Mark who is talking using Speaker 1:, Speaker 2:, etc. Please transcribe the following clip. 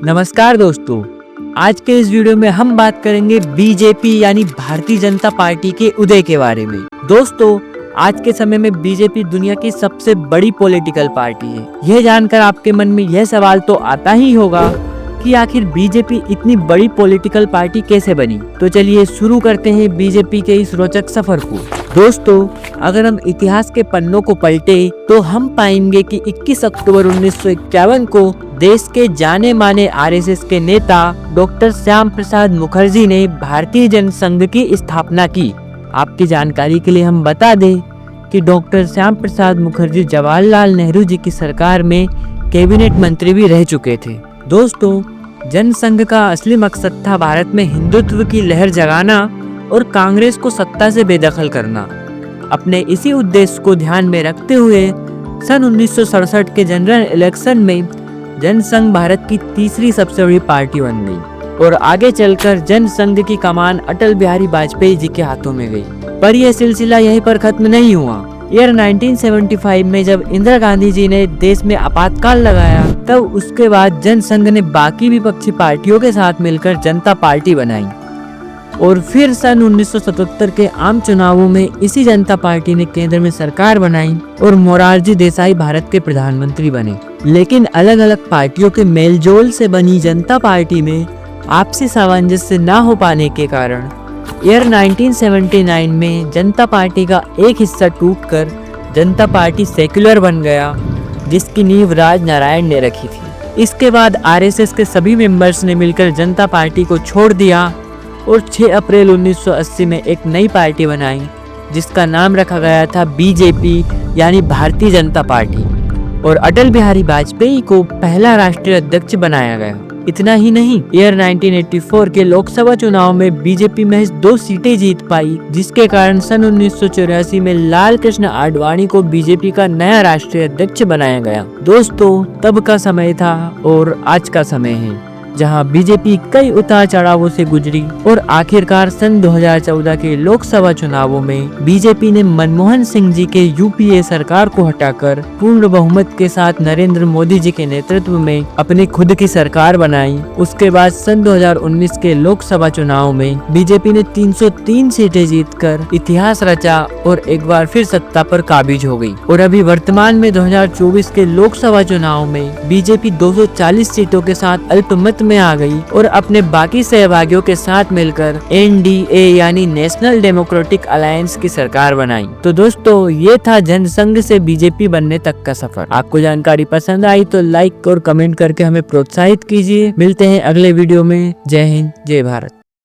Speaker 1: नमस्कार दोस्तों, आज के इस वीडियो में हम बात करेंगे बीजेपी यानी भारतीय जनता पार्टी के उदय के बारे में। दोस्तों, आज के समय में बीजेपी दुनिया की सबसे बड़ी पॉलिटिकल पार्टी है। यह जानकर आपके मन में यह सवाल तो आता ही होगा कि आखिर बीजेपी इतनी बड़ी पॉलिटिकल पार्टी कैसे बनी। तो चलिए शुरू करते हैं बीजेपी के इस रोचक सफर को। दोस्तों, अगर हम इतिहास के पन्नों को पलटे तो हम पाएंगे कि 21 अक्टूबर 1951 को देश के जाने माने आरएसएस के नेता डॉक्टर श्याम प्रसाद मुखर्जी ने भारतीय जनसंघ की स्थापना की। आपकी जानकारी के लिए हम बता दें कि डॉक्टर श्याम प्रसाद मुखर्जी जवाहरलाल नेहरू जी की सरकार में कैबिनेट मंत्री भी रह चुके थे। दोस्तों, जनसंघ का असली मकसद था भारत में हिंदुत्व की लहर जगाना और कांग्रेस को सत्ता से बेदखल करना। अपने इसी उद्देश्य को ध्यान में रखते हुए सन 1967 के जनरल इलेक्शन में जनसंघ भारत की तीसरी सबसे बड़ी पार्टी बन गई और आगे चलकर जनसंघ की कमान अटल बिहारी वाजपेयी जी के हाथों में गई। पर यह सिलसिला यहीं पर खत्म नहीं हुआ। ईयर 1975 में जब इंदिरा गांधी जी ने देश में आपातकाल लगाया, तब उसके बाद जनसंघ ने बाकी विपक्षी पार्टियों के साथ मिलकर जनता पार्टी बनाई और फिर सन 1977 के आम चुनावों में इसी जनता पार्टी ने केंद्र में सरकार बनाई और मोरारजी देसाई भारत के प्रधानमंत्री बने। लेकिन अलग अलग पार्टियों के मेलजोल से बनी जनता पार्टी में आपसी सामंजस्य न हो पाने के कारण ईयर 1979 में जनता पार्टी का एक हिस्सा टूटकर जनता पार्टी सेक्युलर बन गया, जिसकी नींव राज नारायण ने रखी थी। इसके बाद आरएसएस के सभी मेंबर्स ने मिलकर जनता पार्टी को छोड़ दिया और 6 अप्रैल 1980 में एक नई पार्टी बनाई, जिसका नाम रखा गया था बीजेपी यानी भारतीय जनता पार्टी, और अटल बिहारी वाजपेयी को पहला राष्ट्रीय अध्यक्ष बनाया गया। इतना ही नहीं, ईयर 1984 के लोकसभा चुनाव में बीजेपी महज 2 सीटें जीत पाई, जिसके कारण सन 1984 में लाल कृष्ण आडवाणी को बीजेपी का नया राष्ट्रीय अध्यक्ष बनाया गया। दोस्तों, तब का समय था और आज का समय है, जहां बीजेपी कई उतार चढ़ावों से गुजरी और आखिरकार सन 2014 के लोकसभा चुनावों में बीजेपी ने मनमोहन सिंह जी के यूपीए सरकार को हटाकर पूर्ण बहुमत के साथ नरेंद्र मोदी जी के नेतृत्व में अपनी खुद की सरकार बनाई। उसके बाद सन 2019 के लोकसभा चुनाव में बीजेपी ने 303 सीटें जीतकर इतिहास रचा और एक बार फिर सत्ता पर काबिज हो गई। और अभी वर्तमान में 2024 के लोकसभा चुनाव में बीजेपी 240 सीटों के साथ अल्पमत में आ गई और अपने बाकी सहभागियों के साथ मिलकर एनडीए यानी नेशनल डेमोक्रेटिक अलायंस की सरकार बनाई। तो दोस्तों, ये था जनसंघ से बीजेपी बनने तक का सफर। आपको जानकारी पसंद आई तो लाइक और कमेंट करके हमें प्रोत्साहित कीजिए। मिलते हैं अगले वीडियो में। जय हिंद, जय भारत।